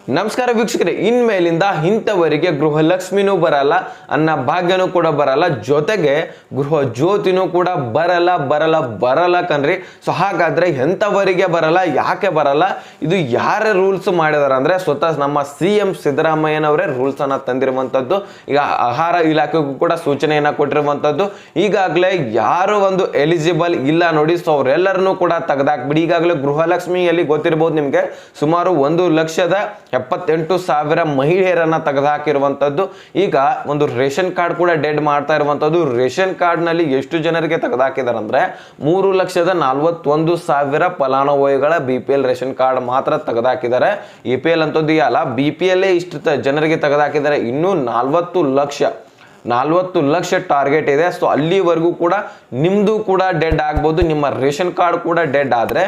ನಮಸ್ಕಾರ ವೀಕ್ಷಕರೇ, ಇನ್ಮೇಲಿಂದ ಇಂಥವರಿಗೆ ಗೃಹಲಕ್ಷ್ಮಿನೂ ಬರಲ್ಲ, ಅನ್ನ ಭಾಗ್ಯನೂ ಕೂಡ ಬರಲ್ಲ, ಜೊತೆಗೆ ಗೃಹ ಜ್ಯೋತಿನೂ ಕೂಡ ಬರಲ್ಲ ಕಣ್ರಿ. ಸೊ ಹಾಗಾದ್ರೆ ಎಂಥವರಿಗೆ ಬರಲ್ಲ, ಯಾಕೆ ಬರಲ್ಲ, ಇದು ಯಾರ ರೂಲ್ಸ್ ಮಾಡಿದಾರೆ ಅಂದ್ರೆ ಸ್ವತಃ ನಮ್ಮ CM ಸಿದ್ದರಾಮಯ್ಯನವರೇ ರೂಲ್ಸ್ ಅನ್ನ ತಂದಿರುವಂತದ್ದು. ಈಗ ಆಹಾರ ಇಲಾಖೆಗೂ ಕೂಡ ಸೂಚನೆಯನ್ನ ಕೊಟ್ಟಿರುವಂತದ್ದು. ಈಗಾಗಲೇ ಯಾರು ಒಂದು ಎಲಿಜಿಬಲ್ ಇಲ್ಲ ನೋಡಿ, ಸೊ ಅವರೆಲ್ಲರನ್ನೂ ಕೂಡ ತೆಗೆದಾಕ್ಬಿಡಿ. ಈಗಾಗಲೇ ಗೃಹಲಕ್ಷ್ಮಿಯಲ್ಲಿ ಗೊತ್ತಿರಬಹುದು ನಿಮ್ಗೆ, ಸುಮಾರು 1,78,000 ಮಹಿಳೆಯರನ್ನ ತೆಗೆದುಹಾಕಿರುವಂತದ್ದು. ಈಗ ಒಂದು ರೇಷನ್ ಕಾರ್ಡ್ ಕೂಡ ಡೆಡ್ ಮಾಡ್ತಾ ಇರುವಂತದ್ದು. ರೇಷನ್ ಕಾರ್ಡ್ ನಲ್ಲಿ ಎಷ್ಟು ಜನರಿಗೆ ತೆಗೆದುಹಾಕಿದಾರೆ ಅಂದ್ರೆ 3,41,000 ಫಲಾನುಭವಿಗಳ BPL ರೇಷನ್ ಕಾರ್ಡ್ ಮಾತ್ರ ತೆಗೆದುಹಾಕಿದ್ದಾರೆ. APL ಅಂತದ್ದು ಅಲ್ಲ, BPL ಇಷ್ಟು ಜನರಿಗೆ ತೆಗೆದುಹಾಕಿದ್ದಾರೆ. ಇನ್ನೂ 40 ಲಕ್ಷ ಟಾರ್ಗೆಟ್ ಇದೆ. ಸೊ ಅಲ್ಲಿವರೆಗೂ ಕೂಡ ನಿಮ್ದು ಕೂಡ ಡೆಡ್ ಆಗ್ಬೋದು. ನಿಮ್ಮ ರೇಷನ್ ಕಾರ್ಡ್ ಕೂಡ ಡೆಡ್ ಆದ್ರೆ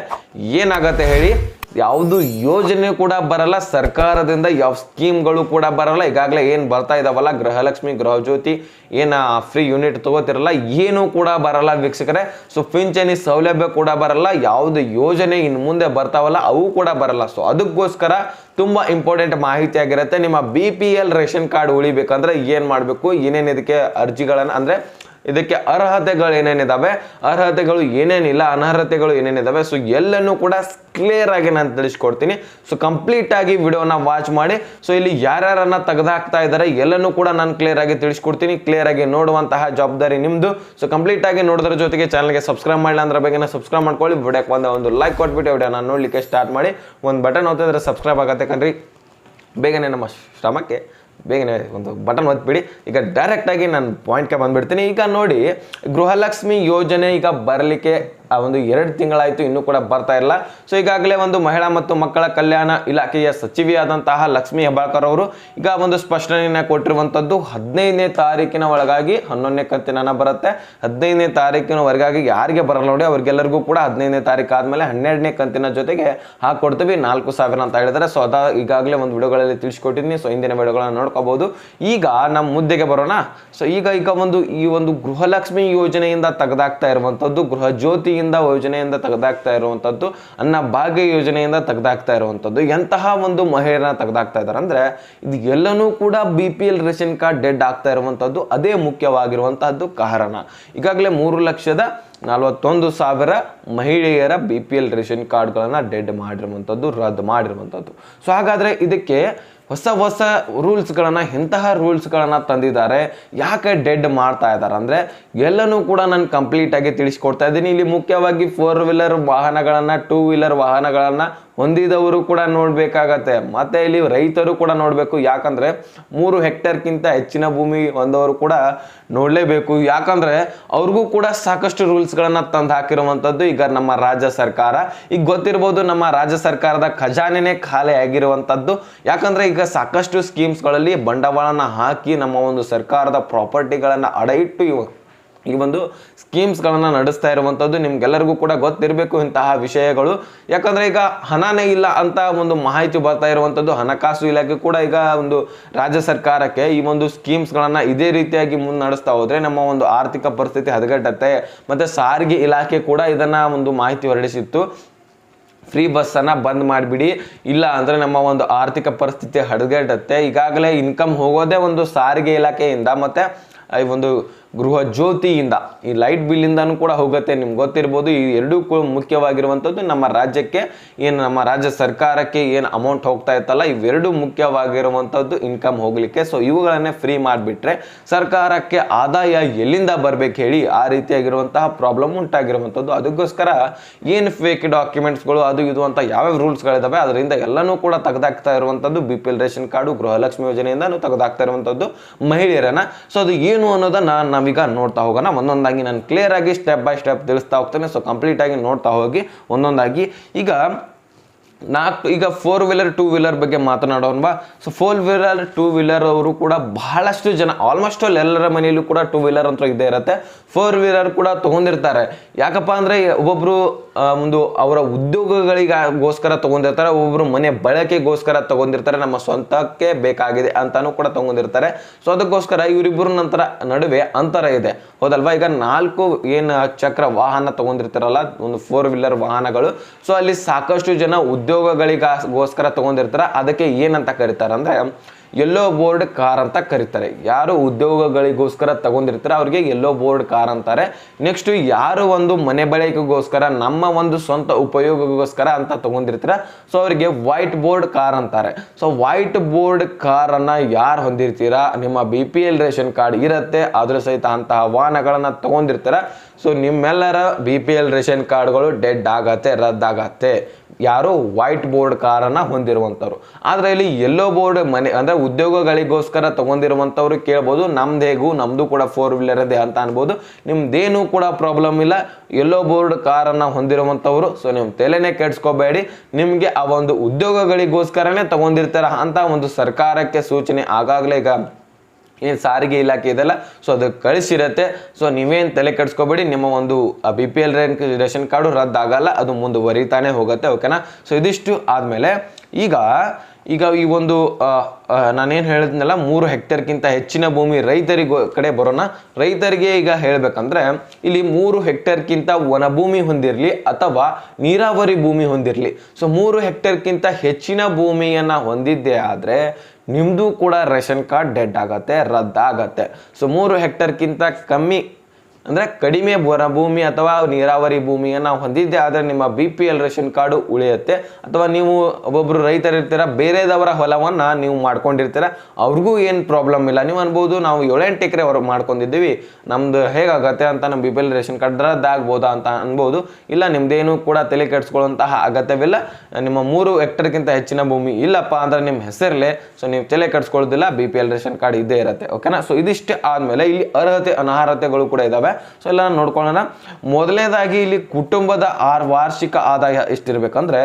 ಏನಾಗತ್ತೆ ಹೇಳಿ, ಯಾವುದು ಯೋಜನೆ ಕೂಡ ಬರಲ್ಲ, ಸರ್ಕಾರದಿಂದ ಯಾವ ಸ್ಕೀಮ್ಗಳು ಕೂಡ ಬರಲ್ಲ. ಈಗಾಗಲೇ ಏನು ಬರ್ತಾ ಇದಾವಲ್ಲ, ಗೃಹಲಕ್ಷ್ಮಿ, ಗೃಹ ಜ್ಯೋತಿ, ಏನು ಫ್ರೀ ಯೂನಿಟ್ ತಗೋತಿರಲ್ಲ, ಏನೂ ಕೂಡ ಬರಲ್ಲ ವೀಕ್ಷಕರೇ. ಸೊ ಪಿಂಚಣಿ ಸೌಲಭ್ಯ ಕೂಡ ಬರಲ್ಲ, ಯಾವುದು ಯೋಜನೆ ಇನ್ನು ಮುಂದೆ ಬರ್ತಾವಲ್ಲ ಅವು ಕೂಡ ಬರಲ್ಲ. ಸೊ ಅದಕ್ಕೋಸ್ಕರ ತುಂಬಾ ಇಂಪಾರ್ಟೆಂಟ್ ಮಾಹಿತಿ ಆಗಿರುತ್ತೆ. ನಿಮ್ಮ BPL ರೇಷನ್ ಕಾರ್ಡ್ ಉಳಿಬೇಕಂದ್ರೆ ಏನ್ ಮಾಡಬೇಕು, ಏನೇನು ಇದಕ್ಕೆ ಅರ್ಜಿಗಳನ್ನ ಅಂದ್ರೆ ಇದಕ್ಕೆ ಅರ್ಹತೆಗಳು ಏನೇನಿದಾವೆ, ಅರ್ಹತೆಗಳು ಏನೇನಿಲ್ಲ, ಅನರ್ಹತೆಗಳು ಏನೇನಿದಾವೆ, ಸೊ ಎಲ್ಲನೂ ಕೂಡ ಕ್ಲಿಯರ್ ಆಗಿ ನಾನು ತಿಳಿಸ್ಕೊಡ್ತೀನಿ. ಸೊ ಕಂಪ್ಲೀಟ್ ಆಗಿ ವಿಡಿಯೋನ ವಾಚ್ ಮಾಡಿ. ಸೊ ಇಲ್ಲಿ ಯಾರ್ಯಾರನ್ನ ತೆಗೆದುಹಾಕ್ತಾ ಇದ್ದಾರೆ ಎಲ್ಲನೂ ಕೂಡ ನಾನು ಕ್ಲಿಯರ್ ಆಗಿ ತಿಳಿಸ್ಕೊಡ್ತೀನಿ. ಕ್ಲಿಯರ್ ಆಗಿ ನೋಡುವಂತಹ ಜವಾಬ್ದಾರಿ ನಿಮ್ದು. ಸೊ ಕಂಪ್ಲೀಟ್ ಆಗಿ ನೋಡೋದ್ರ ಜೊತೆಗೆ ಚಾನಲ್ಗೆ ಸಬ್ಸ್ಕ್ರೈಬ್ ಮಾಡಿಲ್ಲ ಅಂದ್ರೆ ಬೇಗನೆ ಸಬ್ಸ್ಕ್ರೈಬ್ ಮಾಡ್ಕೊಳ್ಳಿ. ವಿಡಿಯೋಕ್ಕೆ ಒಂದು ಲೈಕ್ ಕೊಟ್ಬಿಟ್ಟು ವಿಡಿಯೋನ ನೋಡ್ಲಿಕ್ಕೆ ಸ್ಟಾರ್ಟ್ ಮಾಡಿ. ಒಂದು ಬಟನ್ ಒತ್ತಿದ್ರೆ ಸಬ್ಸ್ಕ್ರೈಬ್ ಆಗತ್ತೆ ಕಣ್ರಿ. ಬೇಗನೆ ನಮ್ಮ ಶ್ರಮಕ್ಕೆ ಬೇಗನೆ ಒಂದು ಬಟನ್ ಒತ್ಬಿಡಿ. ಈಗ ಡೈರೆಕ್ಟ್ ಆಗಿ ನಾನು ಪಾಯಿಂಟ್ಗೆ ಬಂದ್ಬಿಡ್ತೀನಿ. ಈಗ ನೋಡಿ, ಗೃಹಲಕ್ಷ್ಮಿ ಯೋಜನೆ ಈಗ ಬರಲಿಕ್ಕೆ ಒಂದು 2 ತಿಂಗಳಾಯಿತು, ಇನ್ನೂ ಕೂಡ ಬರ್ತಾ ಇಲ್ಲ. ಸೊ ಈಗಾಗಲೇ ಒಂದು ಮಹಿಳಾ ಮತ್ತು ಮಕ್ಕಳ ಕಲ್ಯಾಣ ಇಲಾಖೆಯ ಸಚಿವೆಯಾದಂತಹ ಲಕ್ಷ್ಮಿ ಹೆಬ್ಬಾಳ್ಕರ್ ಅವರು ಈಗ ಒಂದು ಸ್ಪಷ್ಟನೆಯನ್ನ ಕೊಟ್ಟಿರುವಂತದ್ದು. 15ನೇ ತಾರೀಕಿನ ಒಳಗಾಗಿ 11ನೇ ಕಂತಿನ ಬರುತ್ತೆ. 15ನೇ ತಾರೀಕಿನ ಒಳಗಾಗಿ ಯಾರಿಗೆ ಬರಲ್ಲ ನೋಡಿ, ಅವ್ರಿಗೆಲ್ಲರಿಗೂ ಕೂಡ 15ನೇ ತಾರೀಕು ಆದ್ಮೇಲೆ 12ನೇ ಕಂತಿನ ಜೊತೆಗೆ ಹಾಕೊಡ್ತೀವಿ 4,000 ಅಂತ ಹೇಳಿದ್ದಾರೆ. ಸೊ ಅದ ಈಗಾಗಲೇ ಒಂದು ವಿಡಿಯೋಗಳಲ್ಲಿ ತಿಳಿಸ್ಕೊಟ್ಟಿದ್ದೀನಿ. ಸೊ ಹಿಂದಿನ ವಿಡಿಯೋಗಳನ್ನ ನೋಡ್ಕೋಬಹುದು. ಈಗ ನಮ್ಮ ಮುದ್ದೆಗೆ ಬರೋಣ. ಸೊ ಈಗ ಈ ಒಂದು ಗೃಹಲಕ್ಷ್ಮಿ ಯೋಜನೆಯಿಂದ ತೆಗೆದಾಕ್ತಾ ಇರುವಂತದ್ದು, ಗೃಹ ಜ್ಯೋತಿ ಯೋಜನೆಯಿಂದ ತೆಗೆದಾಕ್ತಾ ಇರುವಂತದ್ದು, ಅನ್ನ ಭಾಗ್ಯ ಯೋಜನೆಯಿಂದ ತೆಗೆದಾಕ್ತಾ ಇರುವಂತದ್ದು, ಎಂತಹ ಒಂದು ಮಹಿಳೆಯರನ್ನ ತೆಗೆದಾಕ್ತಾ ಇದ್ದಾರೆ ಅಂದ್ರೆ ಇದು ಎಲ್ಲನೂ ಕೂಡ BPL ರೇಷನ್ ಕಾರ್ಡ್ ಡೆಡ್ ಆಗ್ತಾ ಇರುವಂತದ್ದು. ಅದೇ ಮುಖ್ಯವಾಗಿರುವಂತಹದ್ದು ಕಾರಣ. ಈಗಾಗಲೇ 3,41,000 ಮಹಿಳೆಯರ BPL ರೇಷನ್ ಕಾರ್ಡ್ಗಳನ್ನ ಡೆಡ್ ಮಾಡಿರುವಂತದ್ದು, ರದ್ದು ಮಾಡಿರುವಂತದ್ದು. ಸೊ ಹಾಗಾದ್ರೆ ಇದಕ್ಕೆ ಹೊಸ ರೂಲ್ಸ್ಗಳನ್ನ, ಎಂತಹ ರೂಲ್ಸ್ಗಳನ್ನ ತಂದಿದ್ದಾರೆ, ಯಾಕೆ ಡೆಡ್ ಮಾಡ್ತಾ ಇದ್ದಾರೆ ಅಂದ್ರೆ ಎಲ್ಲನೂ ಕೂಡ ನಾನು ಕಂಪ್ಲೀಟ್ ಆಗಿ ತಿಳಿಸ್ಕೊಡ್ತಾ ಇದ್ದೀನಿ. ಇಲ್ಲಿ ಮುಖ್ಯವಾಗಿ 4 ವೀಲರ್ ವಾಹನಗಳನ್ನ, 2 ವೀಲರ್ ವಾಹನಗಳನ್ನ ಹೊಂದಿದವರು ಕೂಡ ನೋಡ್ಬೇಕಾಗತ್ತೆ. ಮತ್ತೆ ಇಲ್ಲಿ ರೈತರು ಕೂಡ ನೋಡ್ಬೇಕು. ಯಾಕಂದ್ರೆ 3 ಹೆಕ್ಟೇರ್ಗಿಂತ ಹೆಚ್ಚಿನ ಭೂಮಿ ಹೊಂದವರು ಕೂಡ ನೋಡ್ಲೇಬೇಕು. ಯಾಕಂದ್ರೆ ಅವ್ರಿಗೂ ಕೂಡ ಸಾಕಷ್ಟು ರೂಲ್ಸ್ ಗಳನ್ನ ತಂದು ಹಾಕಿರುವಂತದ್ದು ಈಗ ನಮ್ಮ ರಾಜ್ಯ ಸರ್ಕಾರ. ಈಗ ಗೊತ್ತಿರಬಹುದು, ನಮ್ಮ ರಾಜ್ಯ ಸರ್ಕಾರದ ಖಜಾನೆನೇ ಖಾಲಿ ಆಗಿರುವಂತದ್ದು. ಯಾಕಂದ್ರೆ ಈಗ ಸಾಕಷ್ಟು ಸ್ಕೀಮ್ಸ್ ಗಳಲ್ಲಿ ಬಂಡವಾಳನ ಹಾಕಿ ನಮ್ಮ ಒಂದು ಸರ್ಕಾರದ ಪ್ರಾಪರ್ಟಿಗಳನ್ನ ಅಡ ಇಟ್ಟು ಈ ಒಂದು ಸ್ಕೀಮ್ಸ್ ಗಳನ್ನ ನಡೆಸ್ತಾ ಇರುವಂತದ್ದು. ನಿಮ್ಗೆಲ್ಲರಿಗೂ ಕೂಡ ಗೊತ್ತಿರಬೇಕು ಇಂತಹ ವಿಷಯಗಳು. ಯಾಕಂದ್ರೆ ಈಗ ಹಣನೇ ಇಲ್ಲ ಅಂತ ಒಂದು ಮಾಹಿತಿ ಬರ್ತಾ ಇರುವಂತದ್ದು. ಹಣಕಾಸು ಇಲಾಖೆ ಕೂಡ ಈಗ ಒಂದು ರಾಜ್ಯ ಸರ್ಕಾರಕ್ಕೆ ಈ ಒಂದು ಸ್ಕೀಮ್ಸ್ ಗಳನ್ನ ಇದೇ ರೀತಿಯಾಗಿ ಮುನ್ನಡೆಸ್ತಾ ಹೋದ್ರೆ ನಮ್ಮ ಒಂದು ಆರ್ಥಿಕ ಪರಿಸ್ಥಿತಿ ಹದಗೆಟ್ಟತ್ತೆ. ಮತ್ತೆ ಸಾರಿಗೆ ಇಲಾಖೆ ಕೂಡ ಇದನ್ನ ಒಂದು ಮಾಹಿತಿ ಹೊರಡಿಸಿತ್ತು, ಫ್ರೀ ಬಸ್ ಅನ್ನ ಬಂದ್ ಮಾಡಿಬಿಡಿ, ಇಲ್ಲ ಅಂದ್ರೆ ನಮ್ಮ ಒಂದು ಆರ್ಥಿಕ ಪರಿಸ್ಥಿತಿ ಹದಗೆಡುತ್ತೆ. ಈಗಾಗಲೇ ಇನ್ಕಮ್ ಹೋಗೋದೇ ಒಂದು ಸಾರಿಗೆ ಇಲಾಖೆಯಿಂದ ಮತ್ತೆ ಈ ಒಂದು ಗೃಹ ಜ್ಯೋತಿಯಿಂದ, ಈ ಲೈಟ್ ಬಿಲ್ ಇಂದಾನು ಕೂಡ ಹೋಗುತ್ತೆ. ನಿಮ್ಗೆ ಗೊತ್ತಿರ್ಬೋದು. ಈ ಎರಡೂ ಮುಖ್ಯವಾಗಿರುವಂಥದ್ದು ನಮ್ಮ ರಾಜ್ಯಕ್ಕೆ, ಏನು ನಮ್ಮ ರಾಜ್ಯ ಸರ್ಕಾರಕ್ಕೆ ಏನು ಅಮೌಂಟ್ ಹೋಗ್ತಾ ಇತ್ತಲ್ಲ, ಇವೆರಡು ಮುಖ್ಯವಾಗಿರುವಂಥದ್ದು ಇನ್ಕಮ್ ಹೋಗ್ಲಿಕ್ಕೆ. ಸೊ ಇವುಗಳನ್ನೇ ಫ್ರೀ ಮಾಡಿಬಿಟ್ರೆ ಸರ್ಕಾರಕ್ಕೆ ಆದಾಯ ಎಲ್ಲಿಂದ ಬರ್ಬೇಕು ಹೇಳಿ, ಆ ರೀತಿಯಾಗಿರುವಂತಹ ಪ್ರಾಬ್ಲಮ್ ಉಂಟಾಗಿರುವಂಥದ್ದು. ಅದಕ್ಕೋಸ್ಕರ ಏನು ಫೇಕ್ ಡಾಕ್ಯುಮೆಂಟ್ಸ್ಗಳು ಅದು ಇದು ಅಂತ ಯಾವ್ಯಾವ ರೂಲ್ಸ್ಗಳಿದಾವೆ ಅದರಿಂದ ಎಲ್ಲನೂ ಕೂಡ ತೆಗೆದಾಕ್ತಾ ಇರುವಂಥದ್ದು. BPL ರೇಷನ್ ಕಾರ್ಡು, ಗೃಹಲಕ್ಷ್ಮಿ ಯೋಜನೆಯಿಂದ ತೆಗೆದಾಕ್ತಾ ಇರುವಂಥದ್ದು ಮಹಿಳೆಯರನ್ನ. ಸೊ ಅದು ಏನು ಅನ್ನೋದನ್ನ ನಾವೀಗ ನೋಡ್ತಾ ಹೋಗೋಣ. ಒಂದೊಂದಾಗಿ ನಾನು ಕ್ಲಿಯರ್ ಆಗಿ ಸ್ಟೆಪ್ ಬೈ ಸ್ಟೆಪ್ ತಿಳಿಸ್ತಾ ಹೋಗ್ತೇನೆ. ಸೊ ಕಂಪ್ಲೀಟ್ ಆಗಿ ನೋಡ್ತಾ ಹೋಗಿ ಒಂದೊಂದಾಗಿ. ಈಗ 4 ವೀಲರ್ 2 ವೀಲರ್ ಬಗ್ಗೆ ಮಾತನಾಡೋಣ. ಸೊ 4 ವೀಲರ್ 2 ವೀಲರ್ ಅವರು ಕೂಡ ಬಹಳಷ್ಟು ಜನ, ಆಲ್ಮೋಸ್ಟ್ ಎಲ್ಲರ ಮನೆಯಲ್ಲೂ ಕೂಡ 2 ವೀಲರ್ ಅಂತ ಇದ್ದೇ ಇರುತ್ತೆ. 4 ವೀಲರ್ ಕೂಡ ತಗೊಂಡಿರ್ತಾರೆ. ಯಾಕಪ್ಪ ಅಂದ್ರೆ ಒಬ್ಬೊಬ್ರು ಒಂದು ಅವರ ಉದ್ಯೋಗಗಳಿಗೋಸ್ಕರ ತಗೊಂಡಿರ್ತಾರೆ, ಒಬ್ಬೊಬ್ರು ಮನೆ ಬಳಕೆಗೋಸ್ಕರ ತಗೊಂಡಿರ್ತಾರೆ, ನಮ್ಮ ಸ್ವಂತಕ್ಕೆ ಬೇಕಾಗಿದೆ ಅಂತಾನು ಕೂಡ ತಗೊಂಡಿರ್ತಾರೆ. ಸೊ ಅದಕ್ಕೋಸ್ಕರ ಇವರಿಬ್ಬರ ನಡುವೆ ಅಂತರ ಇದೆ, ಹೌದಲ್ವಾ? ಈಗ 4 ಏನು ಚಕ್ರ ವಾಹನ ತಗೊಂಡಿರ್ತಾರಲ್ಲ, ಒಂದು 4 ವೀಲರ್ ವಾಹನಗಳು, ಸೊ ಅಲ್ಲಿ ಸಾಕಷ್ಟು ಜನ ಉದ್ಯೋಗಗಳಿಗೋಸ್ಕರ ತಗೊಂಡಿರ್ತಾರ ಅದಕ್ಕೆ ಏನಂತ ಕರೀತಾರೆ ಅಂದ್ರೆ ಯೆಲ್ಲೋ ಬೋರ್ಡ್ ಕಾರ್ ಅಂತ ಕರೀತಾರೆ. ಯಾರು ಉದ್ಯೋಗಗಳಿಗೋಸ್ಕರ ತಗೊಂಡಿರ್ತಾರೆ ಅವ್ರಿಗೆ ಯೆಲ್ಲೋ ಬೋರ್ಡ್ ಕಾರ್ ಅಂತಾರೆ. ನೆಕ್ಸ್ಟ್ ಯಾರು ಒಂದು ಮನೆ ಬಳಕೆಗೋಸ್ಕರ ನಮ್ಮ ಒಂದು ಸ್ವಂತ ಉಪಯೋಗಕ್ಕೋಸ್ಕರ ಅಂತ ತಗೊಂಡಿರ್ತೀರ ಸೊ ಅವರಿಗೆ ವೈಟ್ ಬೋರ್ಡ್ ಕಾರ್ ಅಂತಾರೆ. ಸೊ ವೈಟ್ ಬೋರ್ಡ್ ಕಾರ್ ಅನ್ನ ಯಾರು ಹೊಂದಿರ್ತೀರಾ, ನಿಮ್ಮ BPL ರೇಷನ್ ಕಾರ್ಡ್ ಇರುತ್ತೆ, ಅದ್ರ ಸಹಿತ ಅಂತಹ ವಾಹನಗಳನ್ನ ತಗೊಂಡಿರ್ತೀರ ಸೊ ನಿಮ್ಮೆಲ್ಲರ BPL ರೇಷನ್ ಕಾರ್ಡ್ಗಳು ಡೆಡ್ ಆಗತ್ತೆ, ರದ್ದಾಗತ್ತೆ. ಯಾರು ವೈಟ್ ಬೋರ್ಡ್ ಕಾರನ್ನ ಹೊಂದಿರುವಂಥವ್ರು. ಆದ್ರೆ ಇಲ್ಲಿ ಯೆಲ್ಲೋ ಬೋರ್ಡ್ ಮನೆ ಅಂದ್ರೆ ಉದ್ಯೋಗಗಳಿಗೋಸ್ಕರ ತಗೊಂಡಿರುವಂಥವ್ರು ಕೇಳ್ಬೋದು, ನಮ್ದು ಕೂಡ 4 ವೀಲರ್ ಇದೆ ಅಂತ ಅನ್ಬೋದು. ನಿಮ್ದೇನು ಕೂಡ ಪ್ರಾಬ್ಲಮ್ ಇಲ್ಲ. ಯೆಲ್ಲೋ ಬೋರ್ಡ್ ಕಾರನ್ನ ಹೊಂದಿರುವಂಥವ್ರು ಸೊ ನೀವು ತಲೆನೇ ಕೆಡ್ಸ್ಕೋಬೇಡಿ. ನಿಮ್ಗೆ ಆ ಒಂದು ಉದ್ಯೋಗಗಳಿಗೋಸ್ಕರನೇ ತಗೊಂಡಿರ್ತಾರ ಅಂತ ಒಂದು ಸರ್ಕಾರಕ್ಕೆ ಸೂಚನೆ ಆಗಾಗಲೇ ಈಗ ಏನು ಸಾರಿಗೆ ಇಲಾಖೆ ಇದೆಲ್ಲ ಸೊ ಅದು ಕಳಿಸಿರತ್ತೆ. ಸೊ ನೀವೇನು ತಲೆ ಕೆಡಿಸ್ಕೋಬೇಡಿ, ನಿಮ್ಮ ಒಂದು BPL ರೇಷನ್ ಕಾರ್ಡು ರದ್ದಾಗಲ್ಲ, ಅದು ಮುಂದುವರಿತಾನೆ ಹೋಗುತ್ತೆ. ಓಕೆನಾ. ಸೊ ಇದಿಷ್ಟು ಆದಮೇಲೆ ಈಗ ಈ ಒಂದು ನಾನೇನು ಹೇಳಿದ್ನಲ್ಲ 3 ಹೆಕ್ಟೇರ್ಗಿಂತ ಹೆಚ್ಚಿನ ಭೂಮಿ ರೈತರಿಗೆ ಕಡೆ ಬರೋಣ. ರೈತರಿಗೆ ಈಗ ಹೇಳ್ಬೇಕಂದ್ರೆ ಇಲ್ಲಿ 3 ಹೆಕ್ಟೇರ್ಗಿಂತ ವನಭೂಮಿ ಹೊಂದಿರಲಿ ಅಥವಾ ನೀರಾವರಿ ಭೂಮಿ ಹೊಂದಿರಲಿ. ಸೊ 3 ಹೆಕ್ಟೇರ್ಗಿಂತ ಹೆಚ್ಚಿನ ಭೂಮಿಯನ್ನು ಹೊಂದಿದ್ದೇ ಆದರೆ ನಿಮ್ಮದು ಕೂಡ ರೇಷನ್ ಕಾರ್ಡ್ ಡೆಡ್ ಆಗತ್ತೆ, ರದ್ದಾಗತ್ತೆ. ಸೊ 3 ಹೆಕ್ಟೇರ್ಗಿಂತ ಕಡಿಮೆ ವನಭೂಮಿ ಅಥವಾ ನೀರಾವರಿ ಭೂಮಿಯನ್ನು ಹೊಂದಿದ್ದೆ ಆದರೆ ನಿಮ್ಮ BPL ರೇಷನ್ ಕಾರ್ಡು ಉಳಿಯುತ್ತೆ. ಅಥವಾ ನೀವು ಒಬ್ಬೊಬ್ರು ರೈತರಿರ್ತೀರ, ಬೇರೆದವರ ಹೊಲವನ್ನು ನೀವು ಮಾಡ್ಕೊಂಡಿರ್ತೀರ, ಅವ್ರಿಗೂ ಏನು ಪ್ರಾಬ್ಲಮ್ ಇಲ್ಲ. ನೀವು ಅನ್ಬೋದು ನಾವು 7-8 ಎಕರೆ ಮಾಡ್ಕೊಂಡಿದ್ದೀವಿ, ನಮ್ದು ಹೇಗಾಗತ್ತೆ ಅಂತ ನಮ್ಮ BPL ರೇಷನ್ ಕಾರ್ಡ್ ರದ್ದಾಗ್ಬೋದಾ ಅಂತ ಅನ್ಬೋದು. ಇಲ್ಲ, ನಿಮ್ದೇನು ಕೂಡ ತಲೆ ಕೆಡಿಸ್ಕೊಳ್ಳುವಂತಹ ಅಗತ್ಯವಿಲ್ಲ. ನಿಮ್ಮ 3 ಹೆಕ್ಟೇರ್ಗಿಂತ ಹೆಚ್ಚಿನ ಭೂಮಿ ಇಲ್ಲಪ್ಪ ಅಂದ್ರೆ ನಿಮ್ಮ ಹೆಸರಲ್ಲೇ, ಸೊ ನೀವು ತಲೆ ಕೆಡಿಸ್ಕೊಳ್ಳೋದಿಲ್ಲ, BPL ರೇಷನ್ ಕಾರ್ಡ್ ಇದ್ದೇ ಇರುತ್ತೆ. ಓಕೆನಾ. ಸೊ ಇದಿಷ್ಟೇ ಆದಮೇಲೆ ಇಲ್ಲಿ ಅರ್ಹತೆ ಅನರ್ಹತೆಗಳು ಕೂಡ ಇದಾವೆ. ಸೊ ಎಲ್ಲ ನೋಡ್ಕೊಳ್ಳೋಣ. ಮೊದಲನೇದಾಗಿ ಇಲ್ಲಿ ಕುಟುಂಬದ ವಾರ್ಷಿಕ ಆದಾಯ ಎಷ್ಟಿರ್ಬೇಕಂದ್ರೆ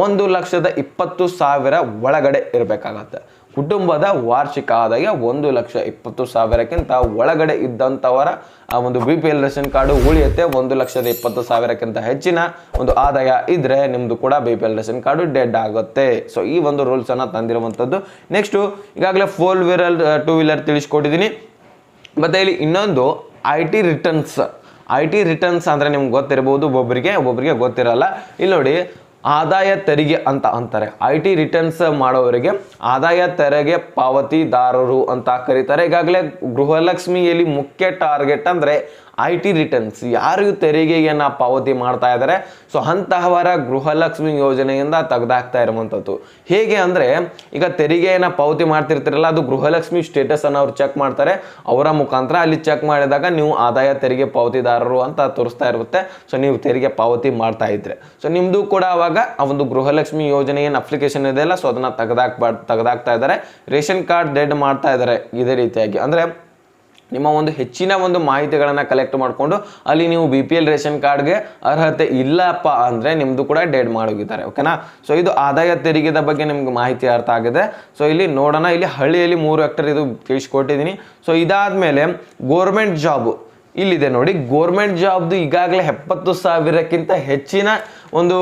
1,20,000 ಒಳಗಡೆ ಇರಬೇಕಾಗತ್ತೆ. ಕುಟುಂಬದ ವಾರ್ಷಿಕ ಆದಾಯ 1,20,000ಕ್ಕಿಂತ ಒಳಗಡೆ ಇದ್ದಂಥವರ ಆ ಒಂದು BPL ರೇಷನ್ ಕಾರ್ಡು ಉಳಿಯುತ್ತೆ. 1,20,000ಕ್ಕಿಂತ ಹೆಚ್ಚಿನ ಒಂದು ಆದಾಯ ಇದ್ರೆ ನಿಮ್ದು ಕೂಡ BPL ರೇಷನ್ ಕಾರ್ಡು ಡೆಡ್ ಆಗುತ್ತೆ. ಸೊ ಈ ಒಂದು ರೂಲ್ಸ್ ಅನ್ನ ತಂದಿರುವಂಥದ್ದು. ನೆಕ್ಸ್ಟ್ ಈಗಾಗಲೇ 4 ವೀಲರ್ 2 ವೀಲರ್ ತಿಳಿಸ್ಕೊಟ್ಟಿದ್ದೀನಿ. ಮತ್ತೆ ಇಲ್ಲಿ ಇನ್ನೊಂದು IT ರಿಟರ್ನ್ಸ್ ಅಂದರೆ ನಿಮ್ಗೆ ಗೊತ್ತಿರ್ಬೋದು, ಒಬ್ಬೊಬ್ಬರಿಗೆ ಗೊತ್ತಿರಲ್ಲ. ಇಲ್ಲಿ ನೋಡಿ, ಆದಾಯ ತೆರಿಗೆ ಅಂತ ಅಂತಾರೆ. IT ರಿಟರ್ನ್ಸ್ ಮಾಡೋವರಿಗೆ ಆದಾಯ ತೆರಿಗೆ ಪಾವತಿದಾರರು ಅಂತ ಕರೀತಾರೆ. ಈಗಾಗಲೇ ಗೃಹಲಕ್ಷ್ಮಿಯಲ್ಲಿ ಮುಖ್ಯ ಟಾರ್ಗೆಟ್ ಅಂದರೆ IT ರಿಟರ್ನ್ಸ್. ಯಾರು ತೆರಿಗೆಯನ್ನು ಪಾವತಿ ಮಾಡ್ತಾ ಇದ್ದಾರೆ ಸೊ ಅಂತಹವರ ಗೃಹಲಕ್ಷ್ಮಿ ಯೋಜನೆಯಿಂದ ತೆಗೆದಾಕ್ತಾ ಇರುವಂಥದ್ದು. ಹೇಗೆ ಅಂದರೆ ಈಗ ತೆರಿಗೆಯನ್ನು ಪಾವತಿ ಮಾಡ್ತಿರ್ತೀರಲ್ಲ, ಅದು ಗೃಹಲಕ್ಷ್ಮಿ ಸ್ಟೇಟಸ್ ಅನ್ನು ಅವ್ರು ಚೆಕ್ ಮಾಡ್ತಾರೆ. ಅವರ ಮುಖಾಂತರ ಅಲ್ಲಿ ಚೆಕ್ ಮಾಡಿದಾಗ ನೀವು ಆದಾಯ ತೆರಿಗೆ ಪಾವತಿದಾರರು ಅಂತ ತೋರಿಸ್ತಾ ಇರುತ್ತೆ. ಸೊ ನೀವು ತೆರಿಗೆ ಪಾವತಿ ಮಾಡ್ತಾ ಇದ್ರೆ ಸೊ ನಿಮ್ಮದು ಕೂಡ ಅವಾಗ ಆ ಒಂದು ಗೃಹಲಕ್ಷ್ಮಿ ಯೋಜನೆ ಏನು ಅಪ್ಲಿಕೇಶನ್ ಇದೆಯಲ್ಲ ಸೊ ಅದನ್ನು ತೆಗೆದಾಕ್ತಾ ಇದ್ದಾರೆ. ರೇಷನ್ ಕಾರ್ಡ್ ಡೆಡ್ ಮಾಡ್ತಾ ಇದ್ದಾರೆ. ಇದೇ ರೀತಿಯಾಗಿ ಅಂದರೆ ನಿಮ್ಮ ಒಂದು ಹೆಚ್ಚಿನ ಒಂದು ಮಾಹಿತಿಗಳನ್ನು ಕಲೆಕ್ಟ್ ಮಾಡಿಕೊಂಡು ಅಲ್ಲಿ ನೀವು BPL ರೇಷನ್ ಕಾರ್ಡ್ಗೆ ಅರ್ಹತೆ ಇಲ್ಲಪ್ಪ ಅಂದರೆ ನಿಮ್ಮದು ಕೂಡ ಡೆಡ್ ಮಾಡೋಗಿದ್ದಾರೆ. ಓಕೆನಾ. ಸೊ ಇದು ಆದಾಯ ತೆರಿಗೆದ ಬಗ್ಗೆ ನಿಮ್ಗೆ ಮಾಹಿತಿ ಅರ್ಥ ಆಗಿದೆ. ಸೊ ಇಲ್ಲಿ ನೋಡೋಣ. ಇಲ್ಲಿ ಹಳ್ಳಿಯಲ್ಲಿ 3 ಹೆಕ್ಟೇರ್ ಇದು ತಿಳಿಸ್ಕೊಟ್ಟಿದ್ದೀನಿ. ಸೊ ಇದಾದಮೇಲೆ ಗೋರ್ಮೆಂಟ್ ಜಾಬ್ ಇಲ್ಲಿದೆ ನೋಡಿ. ಗೋರ್ಮೆಂಟ್ ಜಾಬ್ದು ಈಗಾಗಲೇ 70,000ಕ್ಕಿಂತ ಹೆಚ್ಚಿನ ಒಂದು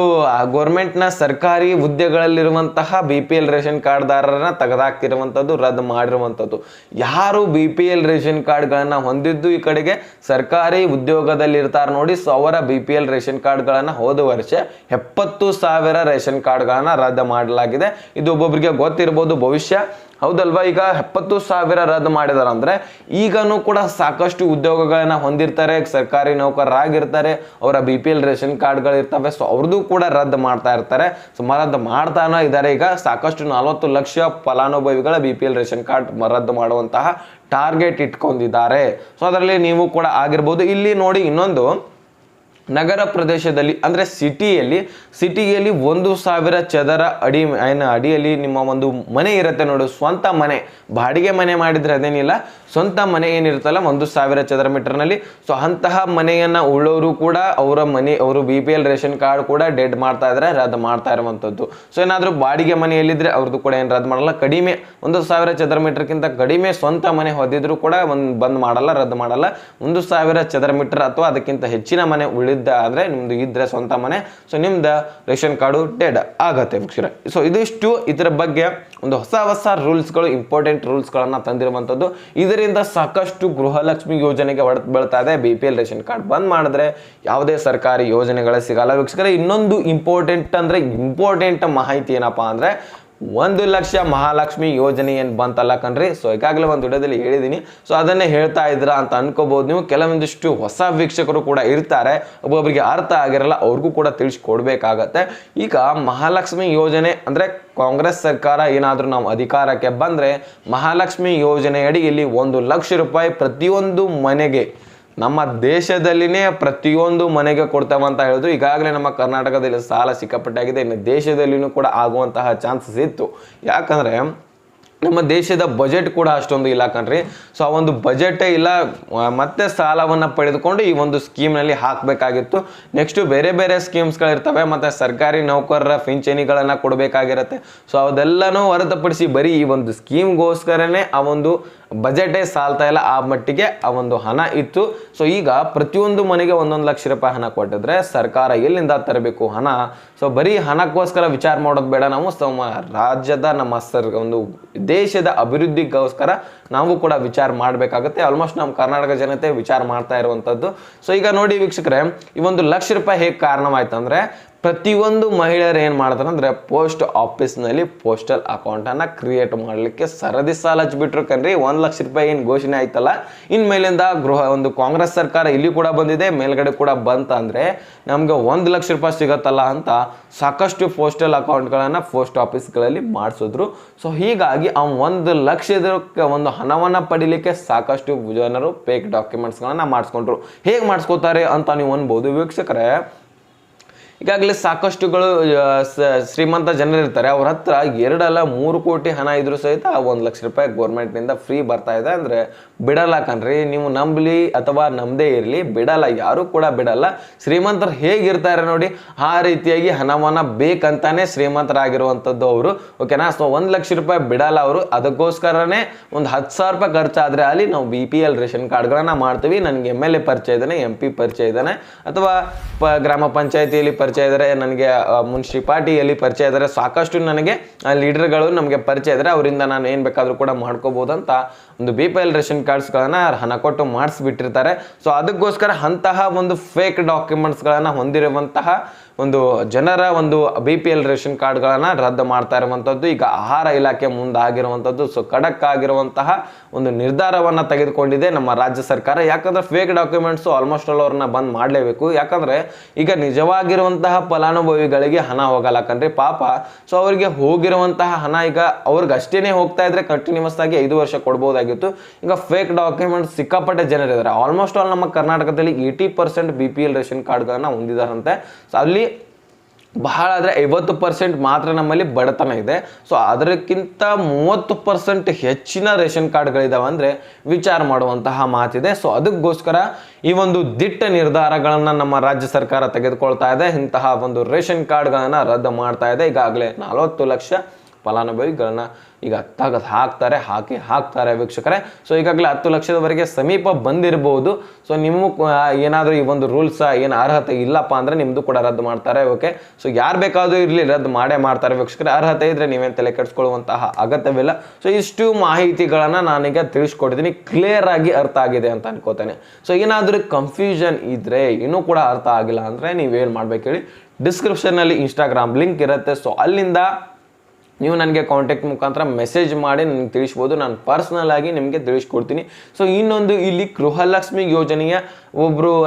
ಗೋರ್ಮೆಂಟ್ನ ಸರ್ಕಾರಿ ಹುದ್ದೆಗಳಲ್ಲಿರುವಂತಹ BPL ರೇಷನ್ ಕಾರ್ಡ್ದಾರರನ್ನ ತೆಗೆದಾಕ್ತಿರುವಂಥದ್ದು, ರದ್ದು ಮಾಡಿರುವಂಥದ್ದು. ಯಾರು BPL ರೇಷನ್ ಕಾರ್ಡ್ಗಳನ್ನು ಹೊಂದಿದ್ದು ಈ ಕಡೆಗೆ ಸರ್ಕಾರಿ ಉದ್ಯೋಗದಲ್ಲಿ ಇರ್ತಾರೆ ನೋಡಿ, ಸೊ ಅವರ BPL ರೇಷನ್ ಕಾರ್ಡ್ಗಳನ್ನು ಹೋದ ವರ್ಷ 70,000 ರೇಷನ್ ಕಾರ್ಡ್ಗಳನ್ನು ರದ್ದು ಮಾಡಲಾಗಿದೆ. ಇದು ಒಬ್ಬೊಬ್ಬರಿಗೆ ಗೊತ್ತಿರ್ಬೋದು ಭವಿಷ್ಯ, ಹೌದಲ್ವಾ. ಈಗ 70,000 ರದ್ದು ಮಾಡಿದಾರೆ ಅಂದರೆ ಈಗನೂ ಕೂಡ ಸಾಕಷ್ಟು ಉದ್ಯೋಗಗಳನ್ನ ಹೊಂದಿರ್ತಾರೆ, ಸರ್ಕಾರಿ ನೌಕರರಾಗಿರ್ತಾರೆ, ಅವರ BPL ರೇಷನ್ ಕಾರ್ಡ್ಗಳು ಇರ್ತವೆ. ಸೊ ಅವ್ರದ್ದು ಕೂಡ ರದ್ದು ಮಾಡ್ತಾ ಇರ್ತಾರೆ. ಸೊ ರದ್ದು ಮಾಡ್ತಾನೆ ಇದ್ದಾರೆ. ಈಗ ಸಾಕಷ್ಟು 40 ಲಕ್ಷ ಫಲಾನುಭವಿಗಳ BPL ರೇಷನ್ ಕಾರ್ಡ್ ರದ್ದು ಮಾಡುವಂತಹ ಟಾರ್ಗೆಟ್ ಇಟ್ಕೊಂಡಿದ್ದಾರೆ. ಸೊ ಅದರಲ್ಲಿ ನೀವು ಕೂಡ ಆಗಿರ್ಬೋದು. ಇಲ್ಲಿ ನೋಡಿ ಇನ್ನೊಂದು ನಗರ ಪ್ರದೇಶದಲ್ಲಿ ಅಂದರೆ ಸಿಟಿಯಲ್ಲಿ 1,000 ಚದರ ಅಡಿಯಲ್ಲಿ ನಿಮ್ಮ ಒಂದು ಮನೆ ಇರುತ್ತೆ ನೋಡಿ, ಸ್ವಂತ ಮನೆ. ಬಾಡಿಗೆ ಮನೆ ಮಾಡಿದ್ರೆ ಅದೇನಿಲ್ಲ, ಸ್ವಂತ ಮನೆ ಏನಿರುತ್ತಲ್ಲ 1,000 ಚದರ ಮೀಟರ್ನಲ್ಲಿ. ಸೊ ಅಂತಹ ಮನೆಯನ್ನು ಉಳ್ಳೋರು ಕೂಡ ಅವರು BPL ರೇಷನ್ ಕಾರ್ಡ್ ಕೂಡ ಡೆಡ್ ಮಾಡ್ತಾ ಇದ್ದಾರೆ, ರದ್ದು ಮಾಡ್ತಾ ಇರುವಂಥದ್ದು. ಸೊ ಏನಾದರೂ ಬಾಡಿಗೆ ಮನೆಯಲ್ಲಿದ್ದರೆ ಅವ್ರದ್ದು ಕೂಡ ಏನು ರದ್ದು ಮಾಡಲ್ಲ. ಕಡಿಮೆ 1,000 ಚದರ ಮೀಟರ್ಗಿಂತ ಕಡಿಮೆ ಸ್ವಂತ ಮನೆ ಹೊಂದಿದ್ರು ಕೂಡ ರದ್ದು ಮಾಡಲ್ಲ. 1,000 ಚದರ ಮೀಟರ್ ಅಥವಾ ಅದಕ್ಕಿಂತ ಹೆಚ್ಚಿನ ಮನೆ ಉಳಿದ ಇದ್ದ ಅಂದರೆ ನಿಮ್ಮದು ಇದ್ದರೆ ಸ್ವಂತ ಮನೆ, ಸೊ ನಿಮ್ದು ರೇಷನ್ ಕಾರ್ಡು ಡೆಡ್ ಆಗತ್ತೆ ವೀಕ್ಷಕರೇ. ಸೊ ಇದಿಷ್ಟು ಇದರ ಬಗ್ಗೆ ಒಂದು ಹೊಸ ರೂಲ್ಸ್ಗಳು, ಇಂಪಾರ್ಟೆಂಟ್ ರೂಲ್ಸ್ಗಳನ್ನು ತಂದಿರುವಂಥದ್ದು. ಇದರಿಂದ ಸಾಕಷ್ಟು ಗೃಹಲಕ್ಷ್ಮಿ ಯೋಜನೆಗೆ ಬೀಳ್ತಾ ಇದೆ. BPL ರೇಷನ್ ಕಾರ್ಡ್ ಬಂದ್ ಮಾಡಿದ್ರೆ ಯಾವುದೇ ಸರ್ಕಾರಿ ಯೋಜನೆಗಳೇ ಸಿಗಲ್ಲ ವೀಕ್ಷಕರೇ. ಇನ್ನೊಂದು ಇಂಪಾರ್ಟೆಂಟ್ ಮಾಹಿತಿ ಏನಪ್ಪಾ ಅಂದರೆ 1 ಲಕ್ಷ ಮಹಾಲಕ್ಷ್ಮಿ ಯೋಜನೆ ಏನು ಬಂತಲ್ಲ ಕಣ್ರಿ. ಸೊ ಈಗಾಗಲೇ ಒಂದು ವಿಡಿಯೋದಲ್ಲಿ ಹೇಳಿದ್ದೀನಿ. ಸೊ ಅದನ್ನೇ ಹೇಳ್ತಾ ಇದ್ದೀರಾ ಅಂತ ಅನ್ಕೋಬಹುದು ನೀವು. ಕೆಲವೊಂದಿಷ್ಟು ಹೊಸ ವೀಕ್ಷಕರು ಕೂಡ ಇರ್ತಾರೆ, ಒಬ್ಬೊಬ್ಬರಿಗೆ ಅರ್ಥ ಆಗಿರಲ್ಲ, ಅವ್ರಿಗೂ ಕೂಡ ತಿಳಿಸ್ಕೊಡ್ಬೇಕಾಗತ್ತೆ. ಈಗ ಮಹಾಲಕ್ಷ್ಮಿ ಯೋಜನೆ ಅಂದರೆ ಕಾಂಗ್ರೆಸ್ ಸರ್ಕಾರ ಏನಾದರೂ ನಾವು ಅಧಿಕಾರಕ್ಕೆ ಬಂದರೆ ಮಹಾಲಕ್ಷ್ಮಿ ಯೋಜನೆಯಡಿ ಇಲ್ಲಿ 1 ಲಕ್ಷ ರೂಪಾಯಿ ಪ್ರತಿಯೊಂದು ಮನೆಗೆ, ನಮ್ಮ ದೇಶದಲ್ಲಿನೇ ಪ್ರತಿಯೊಂದು ಮನೆಗೆ ಕೊಡ್ತೇವೆ ಅಂತ ಹೇಳಿದ್ರು. ಈಗಾಗಲೇ ನಮ್ಮ ಕರ್ನಾಟಕದಲ್ಲಿ ಸಾಲ ಸಿಕ್ಕಾಪಟ್ಟಾಗಿದೆ, ಇನ್ನು ದೇಶದಲ್ಲಿನೂ ಕೂಡ ಆಗುವಂತಹ ಚಾನ್ಸಸ್ ಇತ್ತು. ಯಾಕಂದರೆ ನಮ್ಮ ದೇಶದ ಬಜೆಟ್ ಕೂಡ ಅಷ್ಟೊಂದು ಇಲ್ಲ ಕಣ್ರಿ. ಸೊ ಆ ಒಂದು ಬಜೆಟೇ ಇಲ್ಲ, ಮತ್ತೆ ಸಾಲವನ್ನು ಪಡೆದುಕೊಂಡು ಈ ಒಂದು ಸ್ಕೀಮ್ನಲ್ಲಿ ಹಾಕಬೇಕಾಗಿತ್ತು. ನೆಕ್ಸ್ಟು ಬೇರೆ ಸ್ಕೀಮ್ಸ್ಗಳಿರ್ತವೆ, ಮತ್ತು ಸರ್ಕಾರಿ ನೌಕರರ ಪಿಂಚಣಿಗಳನ್ನು ಕೊಡಬೇಕಾಗಿರುತ್ತೆ. ಸೊ ಅದೆಲ್ಲನೂ ಹೊರತುಪಡಿಸಿ ಬರೀ ಈ ಒಂದು ಸ್ಕೀಮ್ಗೋಸ್ಕರನೇ ಆ ಒಂದು ಬಜೆಟೇ ಸಾಲ್ತಾ ಇಲ್ಲ, ಆ ಮಟ್ಟಿಗೆ ಆ ಒಂದು ಹಣ ಇತ್ತು. ಸೊ ಈಗ ಪ್ರತಿಯೊಂದು ಮನೆಗೆ 1 ಲಕ್ಷ ರೂಪಾಯಿ ಹಣ ಕೊಟ್ಟಿದ್ರೆ ಸರ್ಕಾರ ಎಲ್ಲಿಂದ ತರಬೇಕು ಹಣ? ಸೊ ಬರೀ ಹಣಕ್ಕೋಸ್ಕರ ವಿಚಾರ ಮಾಡೋದು ಬೇಡ, ನಾವು ರಾಜ್ಯದ ನಮ್ಮ ಒಂದು ದೇಶದ ಅಭಿವೃದ್ಧಿಗೋಸ್ಕರ ನಾವು ಕೂಡ ವಿಚಾರ ಮಾಡಬೇಕಾಗುತ್ತೆ. ಆಲ್ಮೋಸ್ಟ್ ನಮ್ಮ ಕರ್ನಾಟಕ ಜನತೆ ವಿಚಾರ ಮಾಡ್ತಾ ಇರುವಂಥದ್ದು. ಸೊ ಈಗ ನೋಡಿ ವೀಕ್ಷಕರೇ, ಈ 1 ಲಕ್ಷ ರೂಪಾಯಿ ಹೇಗೆ ಕಾರಣವಾಯ್ತು ಅಂದರೆ, ಪ್ರತಿಯೊಂದು ಮಹಿಳೆಯರು ಏನು ಮಾಡ್ತಾರೆ ಅಂದರೆ ಪೋಸ್ಟ್ ಆಫೀಸ್ನಲ್ಲಿ ಪೋಸ್ಟಲ್ ಅಕೌಂಟನ್ನು ಕ್ರಿಯೇಟ್ ಮಾಡಲಿಕ್ಕೆ ಸರದಿ ಸಾಲ ಹಚ್ಬಿಟ್ರು ಕಣ್ರಿ. 1 ಲಕ್ಷ ರೂಪಾಯಿ ಏನು ಘೋಷಣೆ ಆಯ್ತಲ್ಲ, ಇನ್ಮೇಲಿಂದ ಒಂದು ಕಾಂಗ್ರೆಸ್ ಸರ್ಕಾರ ಇಲ್ಲಿ ಕೂಡ ಬಂದಿದೆ, ಮೇಲ್ಗಡೆ ಕೂಡ ಬಂತಂದರೆ ನಮಗೆ 1 ಲಕ್ಷ ರೂಪಾಯಿ ಸಿಗತ್ತಲ್ಲ ಅಂತ ಸಾಕಷ್ಟು ಪೋಸ್ಟಲ್ ಅಕೌಂಟ್ಗಳನ್ನು ಪೋಸ್ಟ್ ಆಫೀಸ್ಗಳಲ್ಲಿ ಮಾಡಿಸಿದ್ರು. ಸೊ ಹೀಗಾಗಿ ಆ 1 ಲಕ್ಷದ ಒಂದು ಹಣವನ್ನು ಪಡಿಲಿಕ್ಕೆ ಸಾಕಷ್ಟು ಜನರು ಫೇಕ್ ಡಾಕ್ಯುಮೆಂಟ್ಸ್ಗಳನ್ನು ಮಾಡಿಸ್ಕೊಂಡ್ರು. ಹೇಗೆ ಮಾಡಿಸ್ಕೋತಾರೆ ಅಂತ ನೀವು ಅನ್ಬೋದು ವೀಕ್ಷಕರೇ. ಈಗಾಗಲೇ ಸಾಕಷ್ಟುಗಳು ಶ್ರೀಮಂತ ಜನರಿರ್ತಾರೆ, ಅವ್ರ ಹತ್ರ 2 ಅಲ್ಲ 3 ಕೋಟಿ ಹಣ ಇದ್ರೂ ಸಹಿತ 1 ಲಕ್ಷ ರೂಪಾಯಿ ಗೌರ್ಮೆಂಟ್ನಿಂದ ಫ್ರೀ ಬರ್ತಾ ಇದೆ ಅಂದರೆ ಬಿಡಲ್ಲ ಕಣ್ರಿ. ನೀವು ನಂಬಲಿ ಅಥವಾ ನಮ್ಮದೇ ಇರಲಿ, ಬಿಡಲ್ಲ, ಯಾರು ಕೂಡ ಬಿಡಲ್ಲ. ಶ್ರೀಮಂತರು ಹೇಗಿರ್ತಾರೆ ನೋಡಿ, ಆ ರೀತಿಯಾಗಿ ಹಣವನ್ನು ಬೇಕಂತಾನೆ ಶ್ರೀಮಂತರಾಗಿರುವಂಥದ್ದು ಅವರು, ಓಕೆನಾ. ಸೊ 1 ಲಕ್ಷ ರೂಪಾಯಿ ಬಿಡಲ್ಲ ಅವರು. ಅದಕ್ಕೋಸ್ಕರನೇ ಒಂದು 10,000 ರೂಪಾಯಿ ಖರ್ಚಾದರೆ ಅಲ್ಲಿ ನಾವು BPL ರೇಷನ್ ಕಾರ್ಡ್ಗಳನ್ನು ಮಾಡ್ತೀವಿ. ನನಗೆ MLA ಪರಿಚಯ ಇದ್ದಾನೆ, MP ಪರಿಚಯ ಇದ್ದಾನೆ, ಅಥವಾ ಗ್ರಾಮ ಪಂಚಾಯತಿಯಲ್ಲಿ ಪರಿಚಯ ಇದ್ದಾರೆ, ನನಗೆ ಮುನ್ಸಿಪಾಲಿಟಿಯಲ್ಲಿ ಪರಿಚಯ ಇದ್ದಾರೆ, ಸಾಕಷ್ಟು ನನಗೆ ಲೀಡರ್ಗಳು ನಮಗೆ ಪರಿಚಯ ಇದ್ದಾರೆ, ಅವರಿಂದ ನಾನು ಏನು ಬೇಕಾದರೂ ಕೂಡ ಮಾಡ್ಕೋಬೋದು ಅಂತ ಒಂದು BPL ರೇಷನ್ ಕಾರ್ಡ್ಸ್ಗಳನ್ನು ಹಣ ಕೊಟ್ಟು ಮಾಡಿಸ್ಬಿಟ್ಟಿರ್ತಾರೆ. ಸೊ ಅದಕ್ಕೋಸ್ಕರ ಅಂತಹ ಒಂದು ಫೇಕ್ ಡಾಕ್ಯುಮೆಂಟ್ಸ್ಗಳನ್ನು ಹೊಂದಿರುವಂತಹ ಒಂದು ಜನರ ಒಂದು BPL ರೇಷನ್ ಕಾರ್ಡ್ಗಳನ್ನು ರದ್ದು ಮಾಡ್ತಾ ಇರುವಂಥದ್ದು ಈಗ ಆಹಾರ ಇಲಾಖೆ ಮುಂದಾಗಿರುವಂಥದ್ದು. ಸೊ ಖಡಕ್ ಆಗಿರುವಂತಹ ಒಂದು ನಿರ್ಧಾರವನ್ನು ತೆಗೆದುಕೊಂಡಿದೆ ನಮ್ಮ ರಾಜ್ಯ ಸರ್ಕಾರ. ಯಾಕಂದರೆ ಫೇಕ್ ಡಾಕ್ಯುಮೆಂಟ್ಸು ಆಲ್ಮೋಸ್ಟ್ ಆಲ್ ಅವ್ರನ್ನ ಬಂದ್ ಮಾಡಲೇಬೇಕು. ಯಾಕಂದರೆ ಈಗ ನಿಜವಾಗಿರುವಂತಹ ಫಲಾನುಭವಿಗಳಿಗೆ ಹಣ ಹೋಗಲ್ಲ ಕಣ್ರಿ ಪಾಪ. ಸೊ ಅವರಿಗೆ ಹೋಗಿರುವಂತಹ ಹಣ ಈಗ ಅವ್ರಿಗೆ ಅಷ್ಟೇನೆ ಹೋಗ್ತಾ ಇದ್ರೆ ಕಂಟಿನ್ಯೂಸ್ ಆಗಿ 5 ವರ್ಷ ಕೊಡ್ಬೋದಾಗಿತ್ತು. ಈಗ ಫೇಕ್ ಡಾಕ್ಯುಮೆಂಟ್ಸ್ ಸಿಕ್ಕಾಪಟ್ಟೆ ಜನರಿದ್ದಾರೆ. ಆಲ್ಮೋಸ್ಟ್ ಆಲ್ ನಮ್ಮ ಕರ್ನಾಟಕದಲ್ಲಿ 80% BPL ರೇಷನ್ ಕಾರ್ಡ್ಗಳನ್ನು ಹೊಂದಿದಾರಂತೆ. ಸೊ ಅಲ್ಲಿ ಬಹಳ ಆದರೆ 50% ಮಾತ್ರ ನಮ್ಮಲ್ಲಿ ಬಡತನ ಇದೆ. ಸೊ ಅದಕ್ಕಿಂತ 30% ಹೆಚ್ಚಿನ ರೇಷನ್ ಕಾರ್ಡ್ಗಳಿದಾವೆ ಅಂದರೆ ವಿಚಾರ ಮಾಡುವಂತಹ ಮಾತಿದೆ. ಸೊ ಅದಕ್ಕೋಸ್ಕರ ಈ ಒಂದು ದಿಟ್ಟ ನಿರ್ಧಾರಗಳನ್ನು ನಮ್ಮ ರಾಜ್ಯ ಸರ್ಕಾರ ತೆಗೆದುಕೊಳ್ತಾ ಇದೆ. ಇಂತಹ ಒಂದು ರೇಷನ್ ಕಾರ್ಡ್ಗಳನ್ನು ರದ್ದು ಮಾಡ್ತಾ ಇದೆ. ಈಗಾಗಲೇ 40 ಲಕ್ಷ ಫಲಾನುಭವಿಗಳನ್ನ ಈಗ ತೆಗೆದು ಹಾಕ್ತಾರೆ ವೀಕ್ಷಕರೇ. ಸೊ ಈಗಾಗಲೇ 10 ಲಕ್ಷದವರೆಗೆ ಸಮೀಪ ಬಂದಿರಬಹುದು. ಸೊ ನಿಮ್ಮ ಏನಾದರೂ ಈ ಒಂದು ರೂಲ್ಸ್ ಏನು ಅರ್ಹತೆ ಇಲ್ಲಪ್ಪ ಅಂದರೆ ನಿಮ್ಮದು ಕೂಡ ರದ್ದು ಮಾಡ್ತಾರೆ. ಓಕೆ, ಸೊ ಯಾರು ಬೇಕಾದರೂ ಇರಲಿ ರದ್ದು ಮಾಡೇ ಮಾಡ್ತಾರೆ ವೀಕ್ಷಕರೇ. ಅರ್ಹತೆ ಇದ್ದರೆ ನೀವೇನು ತಲೆ ಕೆಡಿಸ್ಕೊಳ್ಳುವಂತಹ ಅಗತ್ಯವಿಲ್ಲ. ಸೊ ಇಷ್ಟು ಮಾಹಿತಿಗಳನ್ನು ನಾನೀಗ ತಿಳಿಸ್ಕೊಟ್ಟಿದ್ದೀನಿ, ಕ್ಲಿಯರ್ ಆಗಿ ಅರ್ಥ ಆಗಿದೆ ಅಂತ ಅನ್ಕೋತೇನೆ. ಸೊ ಏನಾದರೂ ಕನ್ಫ್ಯೂಷನ್ ಇದ್ದರೆ ಇನ್ನೂ ಕೂಡ ಅರ್ಥ ಆಗಿಲ್ಲ ಅಂದರೆ ನೀವೇನು ಮಾಡ್ಬೇಕು ಹೇಳಿ, ಡಿಸ್ಕ್ರಿಪ್ಷನ್ನಲ್ಲಿ ಇನ್ಸ್ಟಾಗ್ರಾಮ್ ಲಿಂಕ್ ಇರುತ್ತೆ. ಸೊ ಅಲ್ಲಿಂದ ನೀವು ನನಗೆ ಕಾಂಟ್ಯಾಕ್ಟ್ ಮುಖಾಂತರ ಮೆಸೇಜ್ ಮಾಡಿ ನನಗೆ ತಿಳಿಸ್ಬೋದು. ನಾನು ಪರ್ಸ್ನಲ್ ಆಗಿ ನಿಮಗೆ ತಿಳಿಸ್ಕೊಡ್ತೀನಿ. ಸೊ ಇನ್ನೊಂದು ಇಲ್ಲಿ ಗೃಹಲಕ್ಷ್ಮಿ ಯೋಜನೆಯ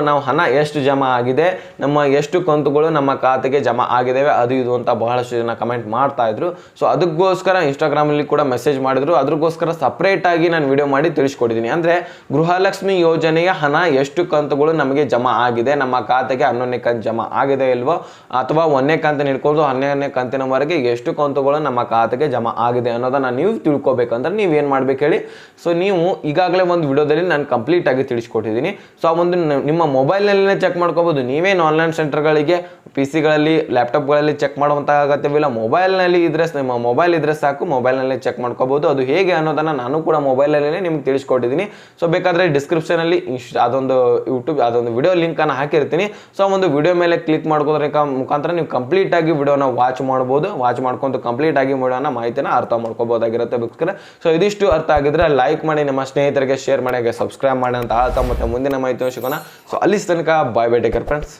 ನಾವು ಹಣ ಎಷ್ಟು ಜಮಾ ಆಗಿದೆ, ನಮ್ಮ ಎಷ್ಟು ಕಂತುಗಳು ನಮ್ಮ ಖಾತೆಗೆ ಜಮಾ ಆಗಿದ್ದಾವೆ ಅದು ಇದು ಅಂತ ಬಹಳಷ್ಟು ಜನ ಕಮೆಂಟ್ ಮಾಡ್ತಾ ಇದ್ರು. ಸೊ ಅದಕ್ಕೋಸ್ಕರ ಇನ್ಸ್ಟಾಗ್ರಾಮಲ್ಲಿ ಕೂಡ ಮೆಸೇಜ್ ಮಾಡಿದ್ರು. ಅದಕ್ಕೋಸ್ಕರ ಸಪ್ರೇಟಾಗಿ ನಾನು ವಿಡಿಯೋ ಮಾಡಿ ತಿಳಿಸ್ಕೊಟ್ಟಿದ್ದೀನಿ. ಅಂದರೆ ಗೃಹಲಕ್ಷ್ಮಿ ಯೋಜನೆಯ ಹಣ ಎಷ್ಟು ಕಂತುಗಳು ನಮಗೆ ಜಮಾ ಆಗಿದೆ, ನಮ್ಮ ಖಾತೆಗೆ 11ನೇ ಕಂತು ಜಮಾ ಆಗಿದೆ ಇಲ್ವೋ, ಅಥವಾ 1ನೇ ಕಂತಿನ ಹಿಡ್ಕೊಂಡು 12ನೇ ಕಂತಿನವರೆಗೆ ಎಷ್ಟು ಕಂತುಗಳು ನಮ್ಮ ಖಾತೆಗೆ ಜಮಾ ಆಗಿದೆ ಅನ್ನೋದನ್ನ ನೀವು ತಿಳ್ಕೊಬೇಕಂದ್ರೆ ನೀವೇನು ಮಾಡ್ಬೇಕು ಹೇಳಿ. ಸೊ ನೀವು ಈಗಾಗಲೇ ಒಂದು ವಿಡಿಯೋದಲ್ಲಿ ನಾನು ಕಂಪ್ಲೀಟ್ ಆಗಿ ತಿಳಿಸ್ಕೊಟ್ಟಿದ್ದೀನಿ. ಸೊ ಆ ಒಂದು ಮಾಡ್ಕೋಬೋದು, ನಿಮ್ಮ ಮೊಬೈಲ್ನಲ್ಲೇ ಚೆಕ್ ಮಾಡ್ಕೋಬೋದು. ನೀವೇನು ಆನ್ಲೈನ್ ಸೆಂಟರ್ಗಳಿಗೆ PC ಗಳಲ್ಲಿ ಲ್ಯಾಪ್ಟಾಪ್ಗಳಲ್ಲಿ ಚೆಕ್ ಮಾಡುವಂಥ ಅಗತ್ಯವಿಲ್ಲ. ಮೊಬೈಲ್ನಲ್ಲಿ ಇದ್ರೆ ನಿಮ್ಮ ಮೊಬೈಲ್ ಇದ್ರೆ ಸಾಕು, ಮೊಬೈಲ್ನಲ್ಲಿ ಚೆಕ್ ಮಾಡ್ಕೋಬೋದು. ಅದು ಹೇಗೆ ಅನ್ನೋದನ್ನು ನಾನು ಕೂಡ ಮೊಬೈಲಲ್ಲೇ ನಿಮ್ಗೆ ತಿಳಿಸ್ಕೊಟ್ಟಿದ್ದೀನಿ. ಸೊ ಬೇಕಾದರೆ ಡಿಸ್ಕ್ರಿಪ್ಷನಲ್ಲಿ ಅದೊಂದು ವಿಡಿಯೋ ಲಿಂಕನ್ನು ಹಾಕಿರ್ತೀನಿ. ಸೊ ಒಂದು ವಿಡಿಯೋ ಮೇಲೆ ಕ್ಲಿಕ್ ಮಾಡ್ಕೋದ್ರೆ ಮುಖಾಂತರ ನೀವು ಕಂಪ್ಲೀಟಾಗಿ ವಿಡಿಯೋನ ವಾಚ್ ಮಾಡ್ಬೋದು. ವಾಚ್ ಮಾಡ್ಕೊಂಡು ಕಂಪ್ಲೀಟಾಗಿ ವಿಡಿಯೋನ ಮಾಹಿತಿನ ಅರ್ಥ ಮಾಡ್ಕೋಬೋದಾಗಿರುತ್ತೆ ಬೇಕಾದ್ರೆ. ಸೊ ಇದಿಷ್ಟು ಅರ್ಥ ಆಗಿದ್ರೆ ಲೈಕ್ ಮಾಡಿ, ನಿಮ್ಮ ಸ್ನೇಹಿತರಿಗೆ ಶೇರ್ ಮಾಡಿ, ಸಬ್ಸ್ಕ್ರೈಬ್ ಮಾಡಿ ಅಂತ ಹೇಳ್ತಾ ಮತ್ತೆ ಮುಂದಿನ ಮಾಹಿತಿ ಸಿಗೋಣ. ಸೊ ಅಲ್ಲಿ ತನಕ bye bye, take care friends.